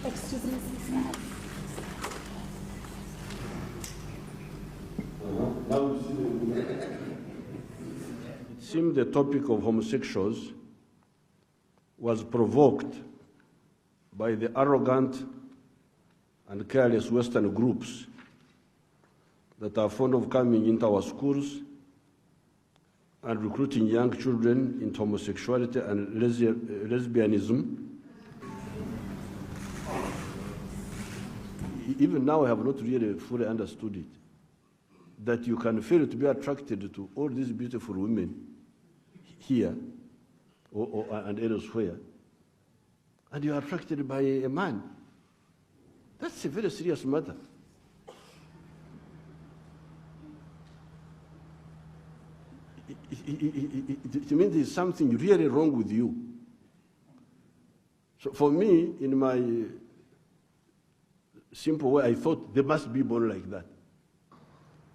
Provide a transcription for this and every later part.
Excuse me, sister. It seemed the topic of homosexuals was provoked by the arrogant and careless Western groups that are fond of coming into our schools and recruiting young children into homosexuality and lesbianism. Even now, I have not really fully understood it, that you can fail to be attracted to all these beautiful women here and elsewhere, and you are attracted by a man. That's a very serious matter. It means there's something really wrong with you. So for me, in my simple way, I thought they must be born like that.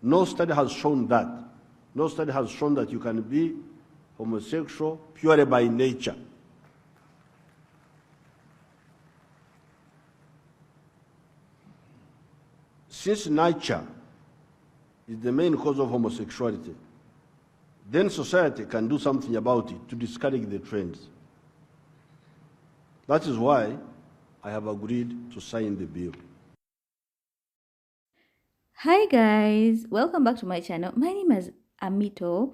No study has shown that. No study has shown that you can be homosexual purely by nature. Since nature is the main cause of homosexuality, then society can do something about it to discourage the trends. That is why I have agreed to sign the bill. Hi guys, welcome back to my channel. My name is Amito.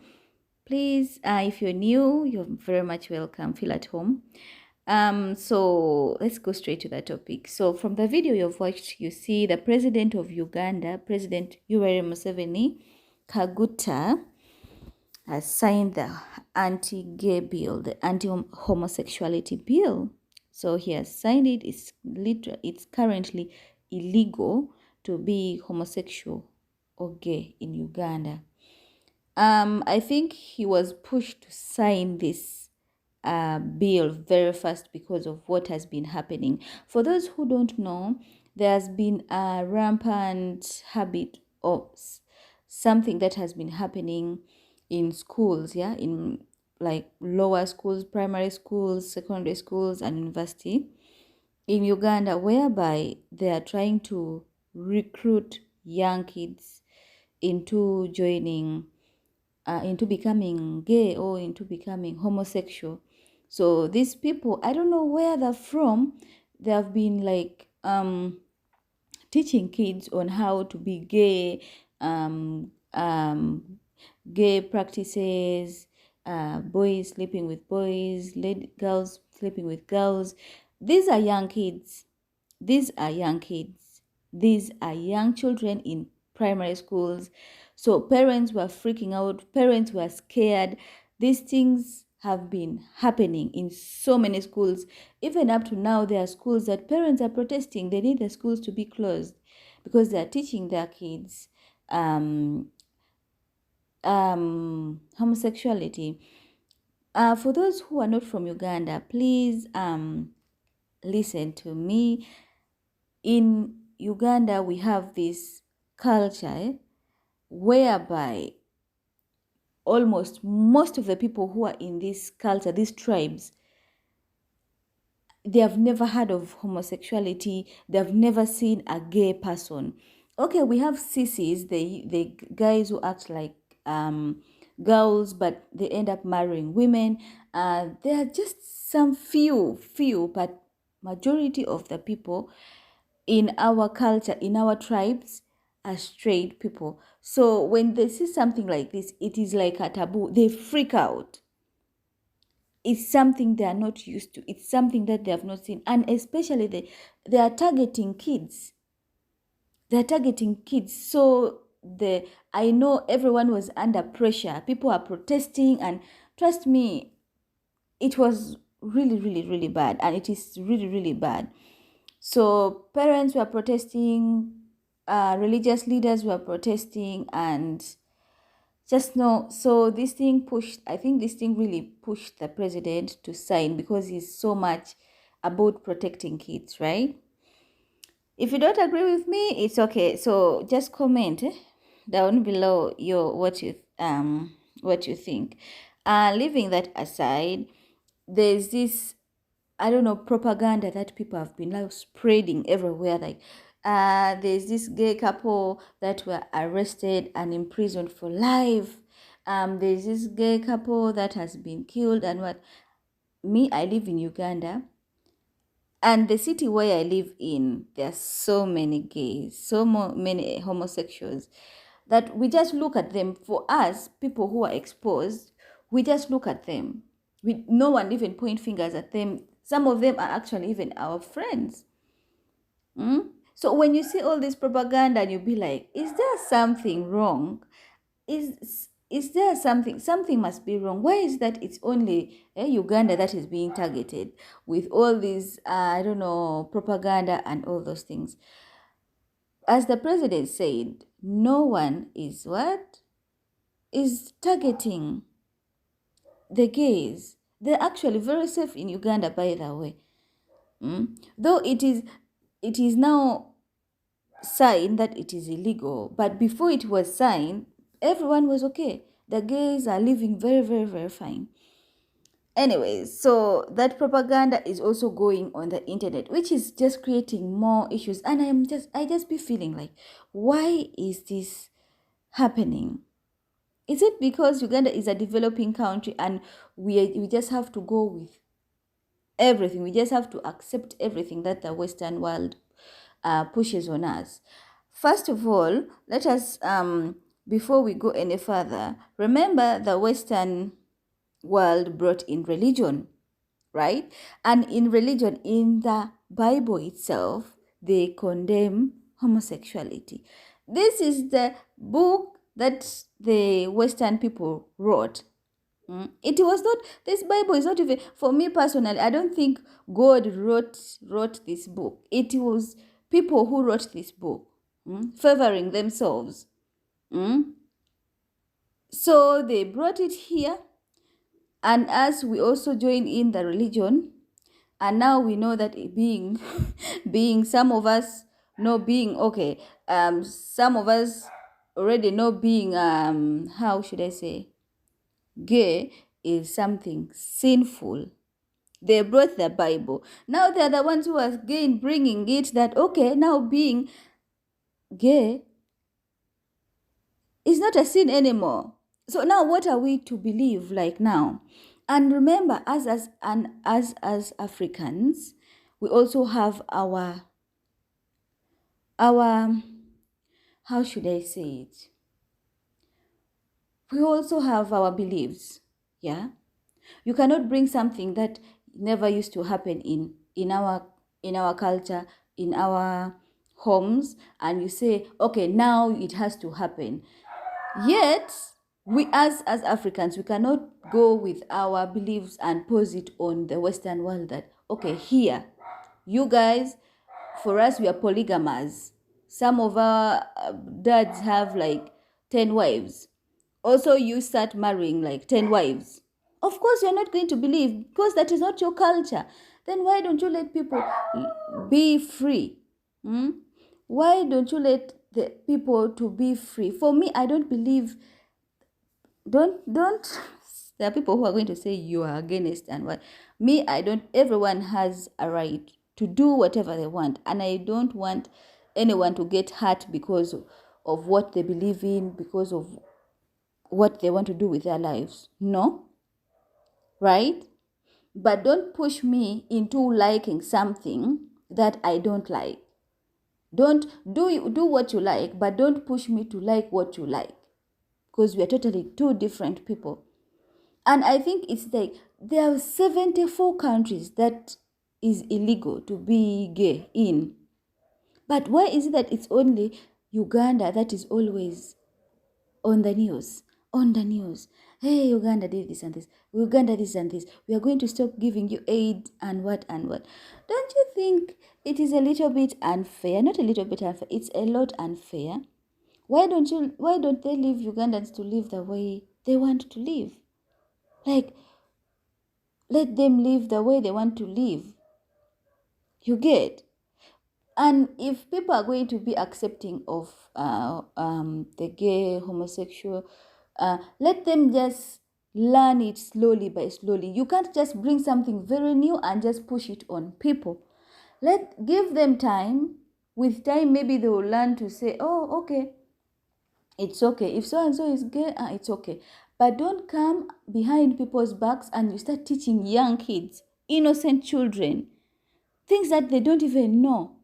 Please, if you're new, you're very much welcome. Feel at home. So let's go straight to the topic. So from the video you've watched, you see the president of Uganda, President Yoweri Museveni Kaguta, has signed the anti-gay bill, the anti-homosexuality bill. So he has signed it. It's currently illegal to be homosexual or gay in Uganda. I think he was pushed to sign this bill very fast because of what has been happening. For those who don't know, there has been a rampant habit of something that has been happening in schools, in like lower schools, primary schools, secondary schools, and university in Uganda, whereby they are trying to recruit young kids into joining, into becoming gay or into becoming homosexual. So these people, I don't know where they're from. They have been like teaching kids on how to be gay, gay practices, boys sleeping with boys, girls sleeping with girls. These are young kids. These are young kids. These are young children in primary schools. So parents were freaking out. Parents were scared. These things have been happening in so many schools. Even up to now, there are schools that parents are protesting. They need the schools to be closed because they are teaching their kids homosexuality. For those who are not from Uganda, please listen to me. In Uganda, we have this culture whereby almost most of the people who are in this culture, these tribes, they have never heard of homosexuality. They have never seen a gay person. Okay, we have sissies, the guys who act like girls, but they end up marrying women. There are just some few, but majority of the people in our culture, in our tribes, are straight people. So when they see something like this, it is like a taboo. They freak out. It's something they are not used to. It's something that they have not seen. And especially they are targeting kids. They're targeting kids. So I know everyone was under pressure. People are protesting, and trust me, it was really bad, and it is really bad. So parents were protesting, religious leaders were protesting, and just know. So this thing pushed, I think this thing really pushed the president to sign because he's so much about protecting kids, right? If you don't agree with me, it's okay. So just comment down below what you think. Leaving that aside, there's this I don't know, propaganda that people have been like spreading everywhere. Like, there's this gay couple that were arrested and imprisoned for life. There's this gay couple that has been killed and what. Me, I live in Uganda, and the city where I live in, there are so many gays, many homosexuals that we just look at them. For us, people who are exposed, we just look at them. No one even point fingers at them. Some of them are actually even our friends. So when you see all this propaganda and you be like, is there something wrong? Is there something must be wrong? Why is that it's only Uganda that is being targeted with all these I don't know, propaganda and all those things? As the president said, no one is targeting the gays. They're actually very safe in Uganda, by the way. Though it is now signed that it is illegal, but before it was signed, everyone was okay. The gays are living very, very, very fine. Anyways, so that propaganda is also going on the internet, which is just creating more issues. And I just be feeling like, why is this happening? Is it because Uganda is a developing country and we just have to go with everything? We just have to accept everything that the Western world pushes on us. First of all, let us, before we go any further, remember the Western world brought in religion, right? And in religion, in the Bible itself, they condemn homosexuality. This is the book that the Western people wrote. It was not, this Bible is not even, for me personally, I don't think God wrote this book. It was people who wrote this book, favoring themselves. So they brought it here, and as we also join in the religion, and now we know that being being some of us know being okay, some of us already know being how should I say, gay is something sinful. They brought the Bible. Now they're the ones who are again bringing it that, okay, now being gay is not a sin anymore. So now what are we to believe like now? And remember, as Africans, we also have our how should I say it? We also have our beliefs. Yeah. You cannot bring something that never used to happen in our culture, in our homes, and you say, okay, now it has to happen. Yet, we as Africans, we cannot go with our beliefs and pose it on the Western world that, okay, here, you guys, for us, we are polygamous. Some of our dads have like 10 wives. Also, you start marrying like 10 wives. Of course, you're not going to believe because that is not your culture. Then why don't you let people be free? Why don't you let the people to be free? For me, I don't believe, don't, there are people who are going to say you are against and what. Me, I don't, everyone has a right to do whatever they want. And I don't want anyone to get hurt because of what they believe in, because of what they want to do with their lives. No, right? But don't push me into liking something that I don't like. Don't do what you like, but don't push me to like what you like, because we are totally two different people. And I think it's like there are 74 countries that is illegal to be gay in. But why is it that it's only Uganda that is always on the news? On the news. Hey, Uganda did this and this. Uganda this and this. We are going to stop giving you aid and what and what. Don't you think it is a little bit unfair? Not a little bit unfair. It's a lot unfair. Why don't they leave Ugandans to live the way they want to live? Like, let them live the way they want to live. You get? And if people are going to be accepting of the gay, homosexual, let them just learn it slowly by slowly. You can't just bring something very new and just push it on people. Give them time. With time, maybe they will learn to say, oh, okay, it's okay. If so and so is gay, it's okay. But don't come behind people's backs and you start teaching young kids, innocent children, things that they don't even know.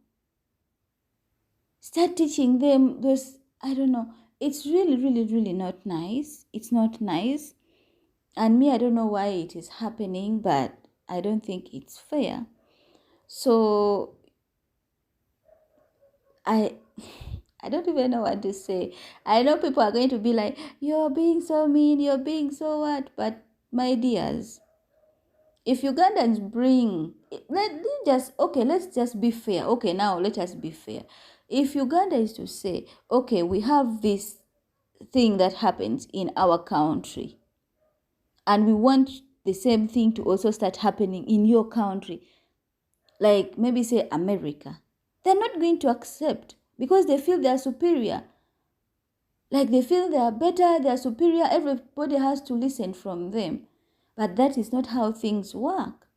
Start teaching them those, I don't know. It's really, really, really not nice. It's not nice. And me, I don't know why it is happening, but I don't think it's fair. So I I don't even know what to say. I know people are going to be like, you're being so mean, you're being so what? But my dears, if Ugandans bring, let's just be fair. Okay, now let us be fair. If Uganda is to say, okay, we have this thing that happens in our country, and we want the same thing to also start happening in your country, like maybe say America, they're not going to accept because they feel they're superior. Like they feel they are better, they are superior, everybody has to listen from them. But that is not how things work.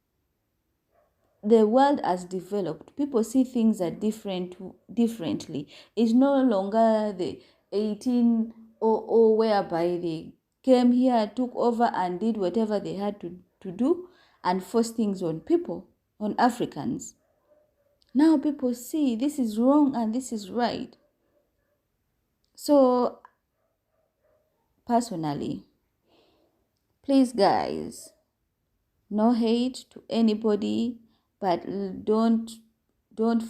The world has developed. People see things are differently. It's no longer the 1800 whereby they came here, took over and did whatever they had to do and force things on people, on Africans. Now people see this is wrong and this is right. So personally, please guys, no hate to anybody, but don't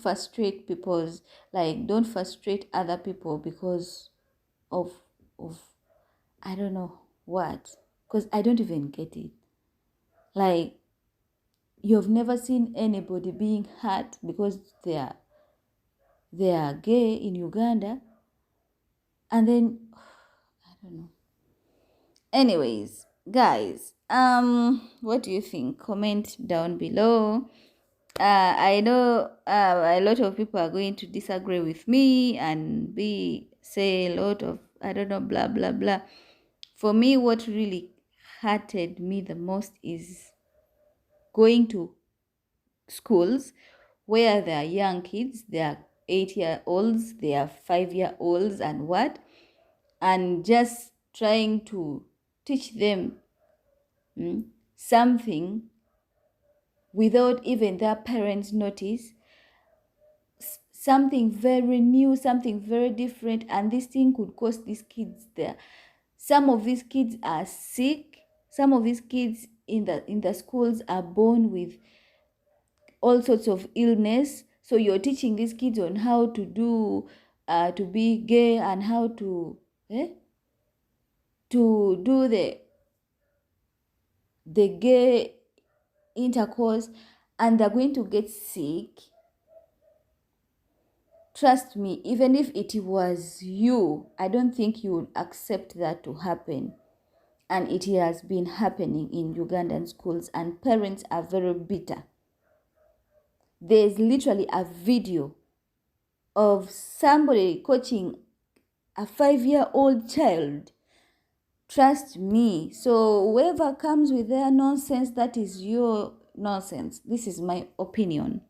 frustrate people's, like don't frustrate other people because of of I don't know what, because I don't even get it. Like, you've never seen anybody being hurt because they are gay in Uganda, and then I don't know. Anyways, guys, what do you think? Comment down below. I know a lot of people are going to disagree with me and say a lot of, I don't know, blah blah blah. For me, what really hurted me the most is going to schools where there are young kids, there are 8-year-olds, there are 5-year-olds, and and just trying to teach them something without even their parents notice, something very new, something very different, and this thing could cost these kids there. Some of these kids are sick. Some of these kids in the schools are born with all sorts of illness. So you're teaching these kids on how to do, to be gay and how to do the gay intercourse, and they're going to get sick. Trust me, even if it was you, I don't think you would accept that to happen. And it has been happening in Ugandan schools, and parents are very bitter. There's literally a video of somebody coaching a 5-year-old child. Trust me. So whoever comes with their nonsense, that is your nonsense. This is my opinion.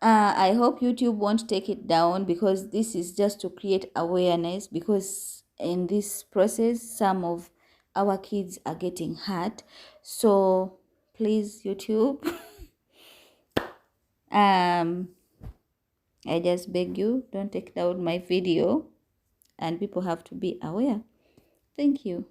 I hope YouTube won't take it down, because this is just to create awareness, because in this process some of our kids are getting hurt. So please, YouTube, I just beg you, don't take down my video, and people have to be aware. Thank you.